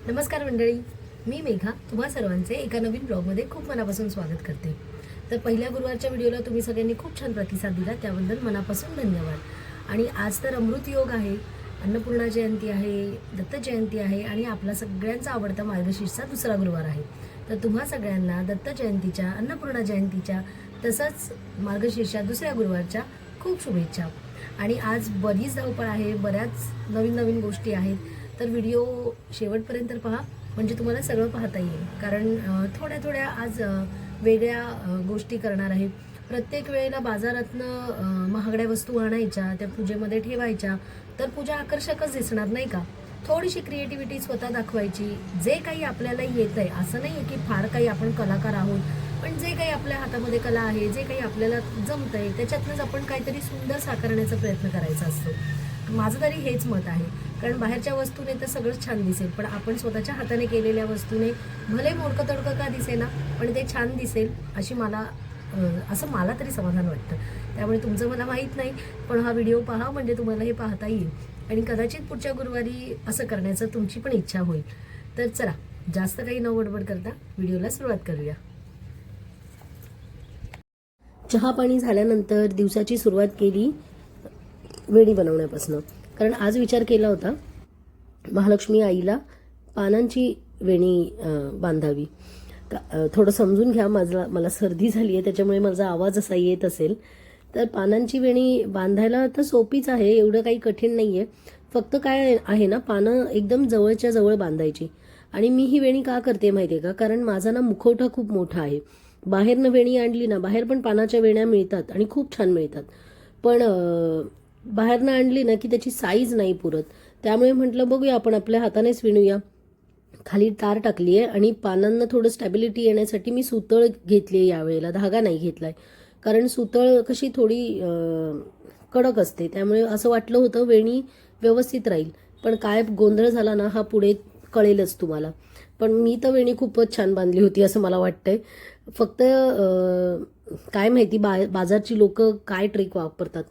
नमस्कार मंडळी, मी मेघा तुम्हा सर्वांचे एका नवीन ब्लॉगमध्ये खूप मनापासून स्वागत करते। तर पहिल्या गुरुवारच्या व्हिडिओला तुम्ही सगळ्यांनी खूप छान प्रतिसाद दिला, त्याबद्दल मनापासून धन्यवाद। आणि आज तर अमृत योग आहे, अन्नपूर्णा जयंती आहे, दत्त जयंती आहे आणि आपला सगळ्यांचा आवडता मार्गशीर्षचा दुसरा गुरुवार आहे। तर तुम्हा सगळ्यांना दत्त जयंतीच्या, अन्नपूर्णा जयंतीच्या तसंच मार्गशीर्षच्या दुसऱ्या गुरुवारच्या खूप शुभेच्छा। आणि आज बरीच धावपळ आहे, बऱ्याच नवीन नवीन गोष्टी आहेत। तर व्हिडिओ शेवटपर्यंत पहा, म्हणजे तुम्हाला सगळं पाहता येईल। कारण थोड्या थोड्या आज वेगळ्या गोष्टी करणार आहे। प्रत्येक वेळेला बाजारातनं महागड्या वस्तू आणायच्या, त्या पूजेमध्ये ठेवायच्या, तर पूजा आकर्षकच दिसणार नाही का। थोडीशी क्रिएटिव्हिटी स्वतः दाखवायची। जे काही आपल्याला येतंय, असं नाही आहे की फार काही आपण कलाकार आहोत, पण जे काही आपल्या हातामध्ये कला आहे, जे काही आपल्याला जमतंय, त्याच्यातनंच आपण काहीतरी सुंदर साकारण्याचा प्रयत्न करायचा असतो। माझं तरी हेच मत आहे। कारण बाहेरच्या वस्तूने तर सगळंच छान दिसेल, पण आपण स्वतःच्या हाताने केलेल्या वस्तूने भले मोडकं तडकं का दिसेना, पण ते छान दिसेल असं मला तरी समाधान वाटतं। त्यामुळे तुमचं मला माहीत नाही, पण हा व्हिडिओ पहा, म्हणजे तुम्हाला हे पाहता येईल आणि कदाचित पुढच्या गुरुवारी असं करण्याचं तुमची पण इच्छा होईल। तर चला, जास्त काही न गडबड करता व्हिडिओला सुरुवात करूया। चहा पाणी झाल्यानंतर दिवसाची सुरुवात केली वेणी बनवण्यापासून। कारण आज विचार केला होता महालक्ष्मी आईला पानांची वेणी बांधावी। थोडं समजून घ्या, मला सर्दी झाली आहे, त्याच्यामुळे माझा आवाज असा येत असेल। तर पानांची वेणी बांधायला तर सोपीच आहे, एवढं काही कठीण नाही आहे। फक्त काय आहे ना, पानं एकदम जवळच्या जवळ बांधायची। आणि मी ही वेणी का करते माहिती आहे का, कारण माझा ना मुखवटा खूप मोठा आहे। बाहेरनं वेणी आणली ना, बाहेर पण पानाच्या वेण्या मिळतात आणि खूप छान मिळतात, पण बाहेरनं आणली ना की त्याची साईज नाही पुरत। त्यामुळे म्हटलं बघूया, आपण आपल्या हातानेच विणूया। खाली तार टाकली आहे आणि पानांना थोडं स्टॅबिलिटी येण्यासाठी मी सुतळ घेतली आहे यावेळेला, धागा नाही घेतलाय। कारण सुतळ कशी थोडी कडक असते, त्यामुळे असं वाटलं होतं वेणी व्यवस्थित राहील, पण काय गोंधळ झाला ना हा पुढे कळेलच तुम्हाला। पण मी तर वेणी खूपच छान बांधली होती असं मला वाटतंय। फक्त काय माहिती बाजारची लोक काय ट्रिक वापरतात,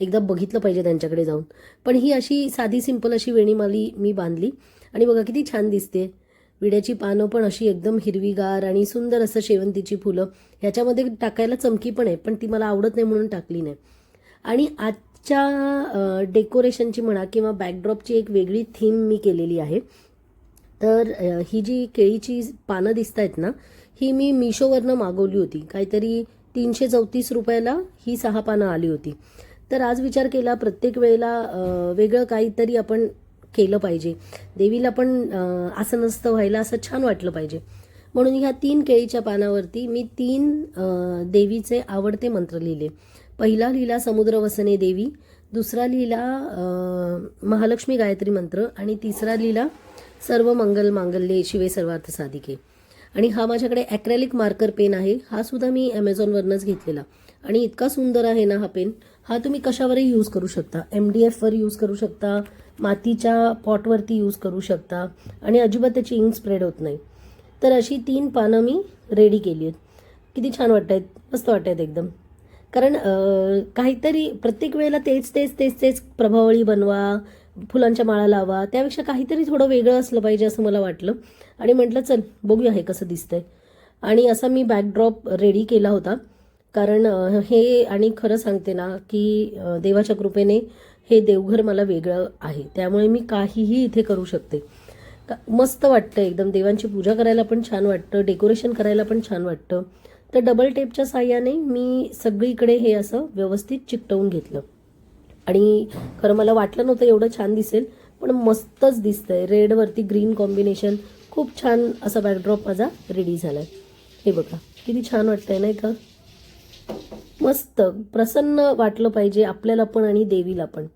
एकदा बघितलं पाहिजे त्यांच्याकडे जाऊन। पण ही अशी साधी सिंपल अशी वेणी मी बांधली आणि बघा किती छान दिसते। विड्याची पानं पण अशी एकदम हिरवीगार आणि सुंदर असं शेवंतीची फुलं। ह्याच्यामध्ये टाकायला चमकी पण आहे, पण ती मला आवडत नाही म्हणून टाकली नाही। आणि आजच्या डेकोरेशनची म्हणा किंवा बॅकड्रॉपची एक वेगळी थीम मी केलेली आहे। तर ही जी केळीची पानं दिसत आहेत ना, ही मी मिशोवरनं मागवली होती। काहीतरी 334 रुपयाला ही 6 पानं आली होती। तर आज विचार केला प्रत्येक वेळेला वेगळं काहीतरी आपण केलं पाहिजे, देवीला पण असं नसतं व्हायला, असं छान वाटलं पाहिजे। म्हणून ह्या 3 केळीच्या पानावरती मी 3 देवीचे आवडते मंत्र लिहिले। पहिला लिहिला समुद्रवसने देवी, दुसरा लिहिला महालक्ष्मी गायत्री मंत्र आणि तिसरा लिहिला सर्व मंगल मांगल्ये शिवे सर्वार्थ साधिके। आणि हा माझ्याकडे ॲक्रेलिक मार्कर पेन आहे, हा सुद्धा मी ॲमेझॉनवरनंच घेतलेला आणि इतका सुंदर आहे ना हा पेन। हा तुम्ही कशावरही यूज करू शकता, MDFवर यूज करू शकता, मातीच्या पॉटवरती यूज करू शकता आणि अजिबात त्याची इंक स्प्रेड होत नाही। तर अशी 3 पानं मी रेडी केली आहेत। किती छान वाटत आहेत, मस्त वाटत आहेत एकदम। कारण काहीतरी प्रत्येक वेळेला तेच तेच तेच तेच प्रभावळी बनवा, फुलांच्या माळा लावा, त्यापेक्षा काहीतरी थोडं वेगळं असलं पाहिजे असं मला वाटलं आणि म्हटलं चल बघूया हे कसं दिसतंय। आणि असा मी बॅकड्रॉप रेडी केला होता। कारण हे, आणि खरं सांगते ना की देवाच्या कृपेने हे देवघर मला वेगळं आहे, त्यामुळे मी काहीही इथे करू शकते। मस्त वाटतं एकदम, देवांची पूजा करायला पण छान वाटतं, डेकोरेशन करायला पण छान वाटतं। तर डबल टेपच्या साह्याने मी सगळीकडे हे असं व्यवस्थित चिकटवून घेतलं आणि खरं मला वाटलं नव्हतं एवढं छान दिसेल, पण मस्तच दिसतंय। रेडवरती ग्रीन कॉम्बिनेशन, खूप छान असा बॅकड्रॉप माझा रेडी झालाय। हे बघा किती छान वाटतंय नाही का, मस्त प्रसन्न वाटलं पाहिजे आपल्याला पण आणि देवीला पण।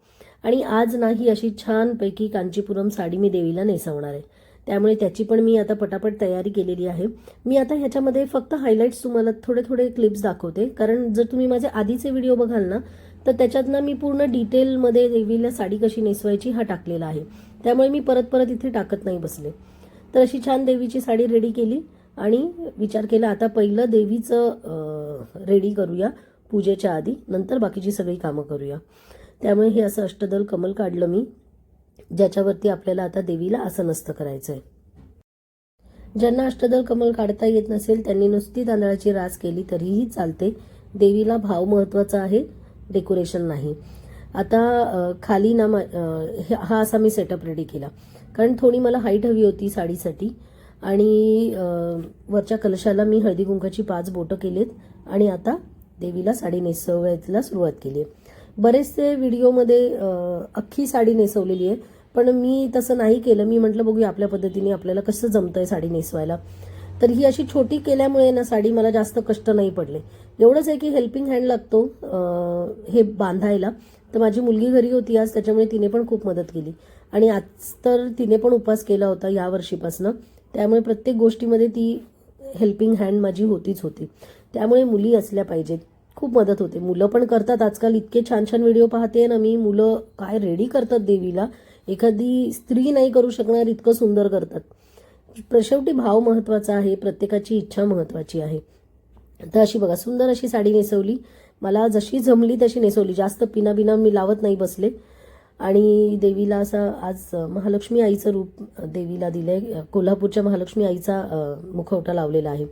आणि आज नाही अशी छानपैकी कांचीपुरम साडी मी देवीला नेसवणार आहे, त्यामुळे त्याची पण मी आता पटापट तयारी केलेली आहे। मी आता ह्याच्यामध्ये फक्त हायलाइट्स तुम्हाला थोडे थोडे क्लिप्स दाखवते, कारण जर तुम्ही माझे आधीचे व्हिडिओ बघाल ना, तर त्याच्यातनं मी पूर्ण डिटेलमध्ये देवीला साडी कशी नेसवायची हा टाकलेला आहे, त्यामुळे मी परत परत इथे टाकत नाही बसले। तर अशी छान देवीची साडी रेडी केली आणि विचार केला आता पहिलं देवीचं रेडी करूया पूजेच्या आधी, नंतर बाकीची सगळी कामं करूया। त्यामुळे हे असं अष्टदल कमल काढलं मी, ज्याच्यावरती आपल्याला आता देवीला आसनस्थ करायचं आहे। ज्यांना अष्टदल कमल काढता येत नसेल त्यांनी नुसती तांदळाची रास केली तरीही चालते. देवीला भाव महत्त्वाचा आहे, डेकोरेशन नाही. आता खाली ना हा असा मी सेटअप रेडी केला, कारण थोडी मला हाईट हवी होती साडीसाठी. आणि वरच्या कलशाला मी हळदी कुंकाची 5 बोटं केलीत आणि आता देवीला साडी नेसवायला सुरुवात केली आहे. बरेचसे व्हिडिओमध्ये अख्खी साडी नेसवलेली आहे, पण मी तसं नाही केलं. मी म्हटलं बघूया आपल्या पद्धतीने आपल्याला कसं जमतंय साडी नेसवायला. तर ही अशी छोटी केल्यामुळे ना साडी मला जास्त कष्ट नाही पडले. एवढंच आहे की हेल्पिंग हँड लागतो हे बांधायला. तर माझी मुलगी घरी होती आज, त्याच्यामुळे तिने पण खूप मदत केली. आणि आज तर तिने पण उपवास केला होता या वर्षीपासून, त्यामुळे प्रत्येक गोष्टीमध्ये ती हेल्पिंग हँड माझी होतीच होती. त्यामुळे मुली असल्या पाहिजेत, खूप मदत होते. मुलं पण करतात. आजकाल इतके छान छान व्हिडिओ पाहते ना मी, मुलं काय रेडी करतात देवीला, एखादी स्त्री नाही करू शकणार इतकं सुंदर करतात. शेवटी भाव महत्त्वाचा आहे, प्रत्येकाची इच्छा महत्त्वाची आहे. तर अशी बघा सुंदर अशी साडी नेसवली. मला जशी जमली तशी नेसवली, जास्त पिना बिना मी लावत नाही बसले. आणि देवीला असं आज महालक्ष्मी आईचं रूप देवीला दिलंय. कोल्हापूरच्या महालक्ष्मी आईचा मुखवटा लावलेला आहे.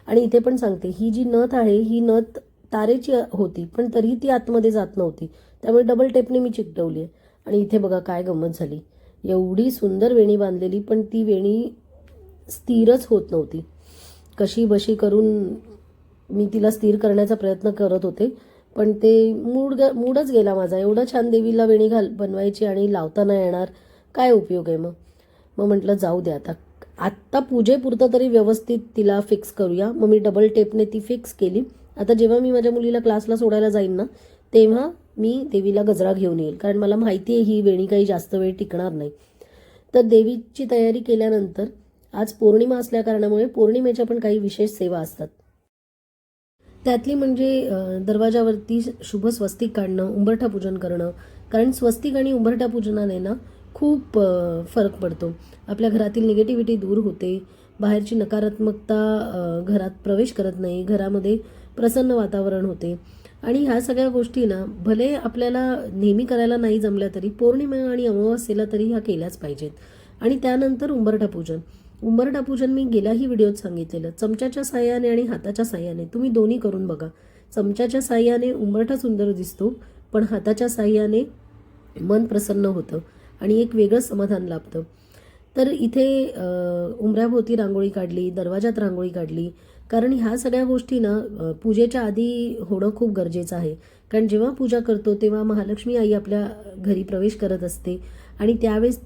आणि इथे पण सांगते, ही जी नथ आहे ही नथ तारेची होती, पण तरीही ती आतमध्ये जात नव्हती, त्यामुळे डबल टेपने मी चिकटवली आहे. आणि इथे बघा काय गंमत झाली, एवढी सुंदर वेणी बांधलेली पण ती वेणी स्थिरच होत नव्हती. कशी बशी करून मी तिला स्थिर करण्याचा प्रयत्न करत होते, पण ते मूडच गेला माझा. एवढं छान देवीला वेणी बनवायची आणि लावता नाही येणार, काय उपयोग आहे. मग म्हटलं जाऊ दे, आत्ता पूजेपुरतं तरी व्यवस्थित तिला फिक्स करूया. मग मी डबल टेपने ती फिक्स केली. आता जेव्हा मी माझ्या मुलीला क्लासला सोडायला जाईन ना, तेव्हा मी देवीला गजरा घेऊन येईल, कारण मला माहिती आहे ही वेणी काही जास्त वेळ टिकणार नाही. तर देवीची तयारी केल्यानंतर आज पौर्णिमा असल्या कारणामुळे पौर्णिमेच्या पण काही विशेष सेवा असतात. त्यातली म्हणजे दरवाजावरती शुभ स्वस्तिक काढणं, उंबरठा पूजन करणं. कारण स्वस्तिक आणि उंबरठा पूजनाने ना खूप फरक पडतो. आपल्या घरातील निगेटिव्हिटी दूर होते, बाहेरची नकारात्मकता घरात प्रवेश करत नाही, घरामध्ये प्रसन्न वातावरण होते. आणि ह्या सगळ्या गोष्टी ना भले आपल्याला नेहमी करायला नाही जमल्या तरी पौर्णिमा आणि अमावस्येला तरी ह्या केल्याच पाहिजेत. आणि त्यानंतर उंबरठा पूजन. उंबरठा पूजन मी गेल्याही व्हिडिओत सांगितलेलं. चमच्याच्या साह्याने आणि हाताच्या साह्याने तुम्ही दोन्ही करून बघा. चमच्याच्या साह्याने उंबरठा सुंदर दिसतो, पण हाताच्या साह्याने मन प्रसन्न होतं आणि एक वेगळं समाधान लाभतं. तर इथे उंबऱ्याभोवती रांगोळी काढली, दरवाजात रांगोळी काढली. कारण ह्या सगळ्या गोष्टी ना पूजेच्या आधी होणं खूप गरजेचं आहे. कारण जेव्हा पूजा करतो तेव्हा महालक्ष्मी आई आपल्या घरी प्रवेश करत असते आणि त्यावेळेस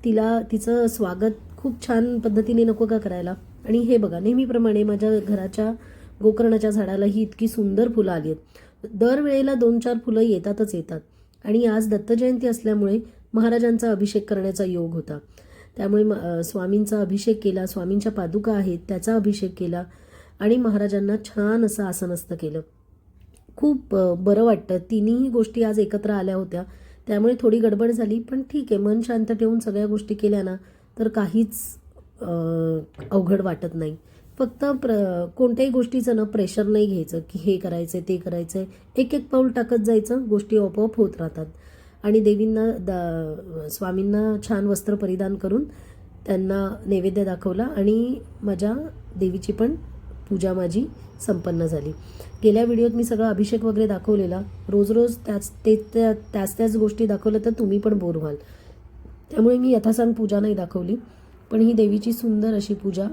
तिचं स्वागत खूप छान पद्धतीने नको का करायला. आणि हे बघा, नेहमीप्रमाणे माझ्या घराच्या गोकर्णाच्या झाडाला ही इतकी सुंदर फुलं आली आहेत. दरवेळेला 2-4 फुलं येतातच येतात. आणि आज दत्तजयंती असल्यामुळे महाराजांचा अभिषेक करण्याचा योग होता, त्यामुळे स्वामींचा अभिषेक केला. स्वामींच्या पादुका आहेत त्याचा अभिषेक केला आणि महाराजांना छान असं आसनस्थ केलं. खूप बरं वाटतं. तिन्ही गोष्टी आज एकत्र आल्या होत्या, त्यामुळे थोडी गडबड झाली, पण ठीक आहे. मन शांत ठेवून सगळ्या गोष्टी केल्या ना तर काहीच अवघड वाटत नाही. फक्त कोणत्याही गोष्टीचं ना प्रेशर नाही घ्यायचं की हे करायचं ते करायचं. एक एक पाऊल टाकत जायचं, गोष्टी आपोआप होत राहतात. आणि देवींना स्वामींना छान वस्त्र परिधान करून त्यांना नैवेद्य दाखवला आणि माझ्या देवीची पण पूजा माझी संपन्न झाली. गेल्या व्हिडिओत मी सगळं अभिषेक वगैरे दाखवलेला. रोज रोज त्याच गोष्टी दाखवल्या तर तुम्ही पण बोर व्हाल, त्यामुळे मी यथासांग पूजा नाही दाखवली. पण ही देवीची सुंदर अशी पूजा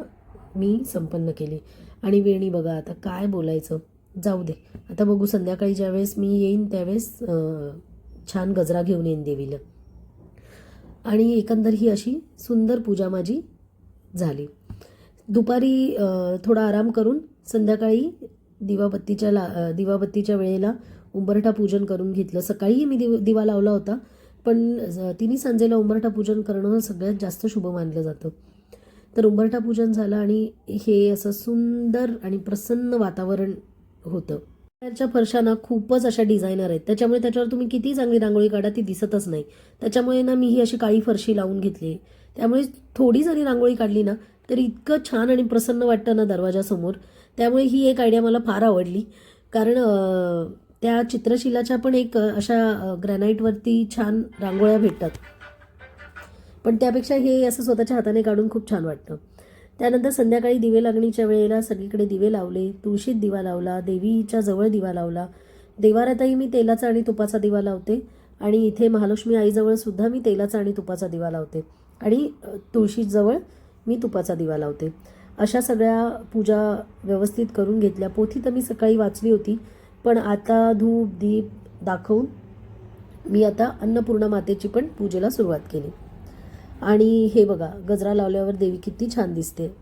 मी संपन्न केली. आणि वेणी बघा, आता काय बोलायचं, जाऊ दे. आता बघू संध्याकाळी ज्यावेळेस मी येईन त्यावेळेस छान गजरा घेऊन येईन देवीला. आणि एकंदर ही अशी सुंदर पूजा माझी झाली. दुपारी थोडा आराम करून संध्याकाळी दिवाबत्तीच्या वेळेला उंबरठा पूजन करून घेतलं. सकाळीही मी दिवा लावला होता, पण तिन्ही संजेला उंबरठा पूजन करणं सगळ्यात जास्त शुभ मानलं जातं. तर उंबरठा पूजन झालं आणि हे असं सुंदर आणि प्रसन्न वातावरण होतं. बाहेरच्या फरशांना खूपच अशा डिझायनर आहेत, त्याच्यामुळे त्याच्यावर तुम्ही किती चांगली रांगोळी काढा ती दिसतच नाही. त्याच्यामुळे ना मी ही अशी काळी फरशी लावून घेतली. त्यामुळे थोडी जरी रांगोळी काढली ना तर इतकं छान आणि प्रसन्न वाटतं ना दरवाजासमोर. त्यामुळे ही एक आयडिया मला फार आवडली. कारण त्या चित्रशिलाच्या पण एक अशा ग्रॅनाईटवरती छान रांगोळ्या भेटतात, पण त्यापेक्षा हे असं स्वतःच्या हाताने काढून खूप छान वाटतं. त्यानंतर संध्याकाळी दिवे लागणीच्या वेळेला सगळीकडे दिवे लावले, तुळशीत दिवा लावला, देवीच्या जवळ दिवा लावला. देवारातही मी तेलाचा आणि तुपाचा दिवा लावते आणि इथे महालक्ष्मी आईजवळ सुद्धा मी तेलाचा आणि तुपाचा दिवा लावते आणि तुळशीजवळ मी तुपाचा दिवा लावते. अशा सगळ्या पूजा व्यवस्थित करून घेतल्या. पोथी तर मी सकाळी वाचली होती, पण आता धूप दीप दाखवून मी आता अन्नपूर्णा मातेची पण पूजेला सुरुवात केली. आणि हे बघा, गजरा लावल्यावर देवी किती छान दिसते.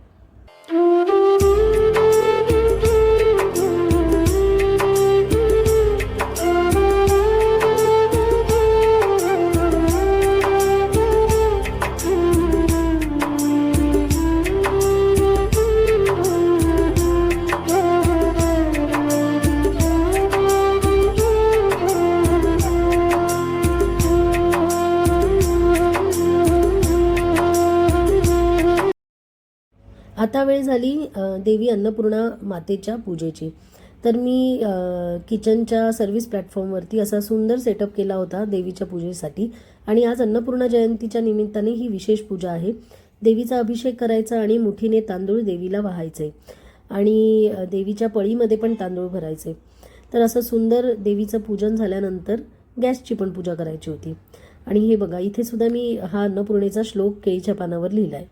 आता वेळ झाली देवी अन्नपूर्णा मातेच्या पूजेची. तर मी किचनच्या सर्व्हिस प्लॅटफॉर्मवरती असा सुंदर सेटअप केला होता देवीच्या पूजेसाठी. आणि आज अन्नपूर्णा जयंतीच्या निमित्ताने ही विशेष पूजा आहे. देवीचा अभिषेक करायचा आणि मुठीने तांदूळ देवीला वाहायचे आणि देवीच्या पळीमध्ये पण तांदूळ भरायचे. तर असं सुंदर देवीचं पूजन झाल्यानंतर गॅसची पण पूजा करायची होती. आणि हे बघा, इथे सुद्धा मी हा अन्नपूर्णेचा श्लोक केळीच्या पानावर लिहिलाय.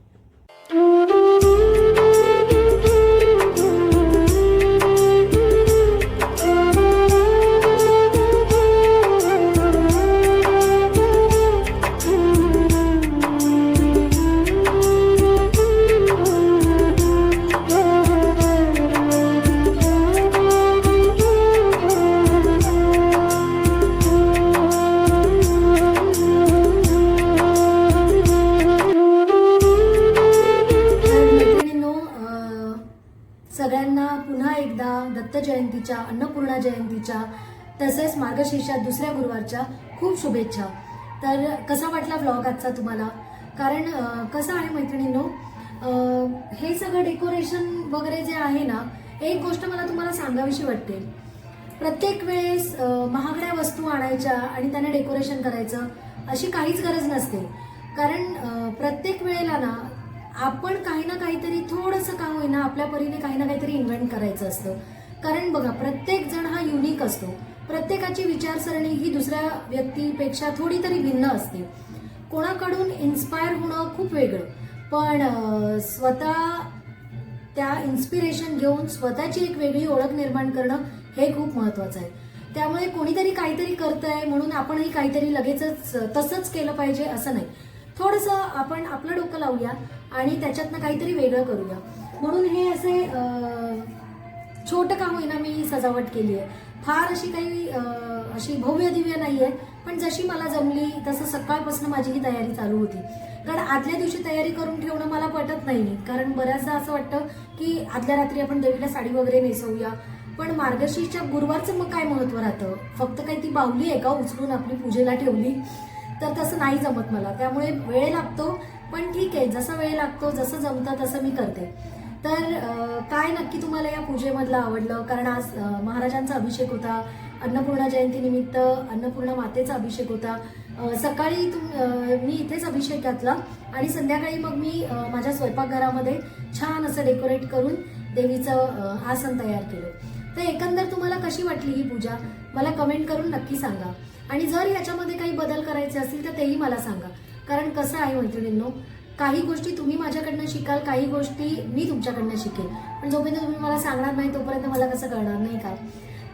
सगळ्यांना पुन्हा एकदा दत्त जयंतीच्या, अन्नपूर्णा जयंतीच्या तसेच मार्गशीर्षात दुसऱ्या गुरुवारच्या खूप शुभेच्छा. तर कसा वाटला व्लॉग आजचा तुम्हाला? कारण कसं आहे मैत्रिणींनो, हे सगळं डेकोरेशन वगैरे जे आहे ना, एक गोष्ट मला तुम्हाला सांगावीशी वाटते. प्रत्येक वेळेस महागड्या वस्तू आणायच्या आणि त्यांना डेकोरेशन करायचं अशी काहीच गरज नसते. कारण प्रत्येक वेळेला ना आपण काही ना काहीतरी थोडंसं का होईना आपल्या परीने काही ना काहीतरी इन्व्हेंट करायचं असतं. कारण बघा, प्रत्येक जण हा युनिक असतो. प्रत्येकाची विचारसरणी ही दुसऱ्या व्यक्तीपेक्षा थोडी तरी भिन्न असते. कोणाकडून इन्स्पायर होणं खूप वेगळं, पण स्वतः त्या इन्स्पिरेशन घेऊन स्वतःची एक वेगळी ओळख निर्माण करणं हे खूप महत्वाचं आहे. त्यामुळे कोणीतरी काहीतरी करतंय म्हणून आपणही काहीतरी लगेचच तसंच केलं पाहिजे असं नाही. थोडंसं आपण आपलं डोकं लावूया आणि त्याच्यातनं काहीतरी वेगळं करूया. म्हणून हे असे छोटं का होईना मी सजावट केली आहे. फार अशी काही अशी भव्य दिव्य नाहीये, पण जशी मला जमली तसं सकाळपासून माझी ही तयारी चालू होती. कारण आदल्या दिवशी तयारी करून ठेवणं मला पटत नाही. कारण बऱ्याचदा असं वाटतं की आदल्या रात्री आपण देवीला साडी वगैरे नेसवूया, पण मार्गशीर्षच्या गुरुवारचं मग काय महत्व राहतं? फक्त काही ती बाहुली आहे का उचलून आपली पूजेला ठेवली? तर तसं नाही जमत मला. त्यामुळे वेळ लागतो, पण ठीक आहे, जसा वेळ लागतो जसं जमतं तसं मी करते. तर काय नक्की तुम्हाला या पूजेमधलं आवडलं? कारण आज महाराजांचा अभिषेक होता, अन्नपूर्णा जयंती निमित्त अन्नपूर्णा मातेचा अभिषेक होता. सकाळी मी इथेच अभिषेक घातला आणि संध्याकाळी मग मी माझ्या स्वयंपाकघरामध्ये छान असं डेकोरेट करून देवीचं आसन तयार केलं. तर एकंदर तुम्हाला कशी वाटली ही पूजा मला कमेंट करून नक्की सांगा. आणि जर याच्यामध्ये काही बदल करायचे असतील तर तेही मला सांगा. कारण कसं आहे मैत्रिणींनो, काही गोष्टी तुम्ही माझ्याकडनं शिकाल, काही गोष्टी मी तुमच्याकडनं शिकेल, पण जोपर्यंत तुम्ही मला सांगणार नाही तोपर्यंत मला कसं कळणार, नाही का?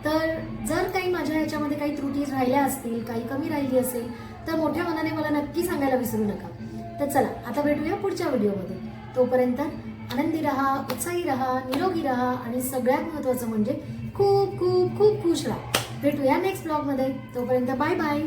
तर जर काही माझ्या ह्याच्यामध्ये काही त्रुटी राहिल्या असतील, काही कमी राहिली असेल तर मोठ्या मनाने मला नक्की सांगायला विसरू नका. तर चला आता भेटूया पुढच्या व्हिडिओमध्ये. तोपर्यंत आनंदी राहा, उत्साही राहा, निरोगी राहा आणि सगळ्यात महत्त्वाचं म्हणजे खूप खूप खूप खुश राहा. भेटूया नेक्स्ट ब्लॉगमध्ये. तोपर्यंत बाय बाय.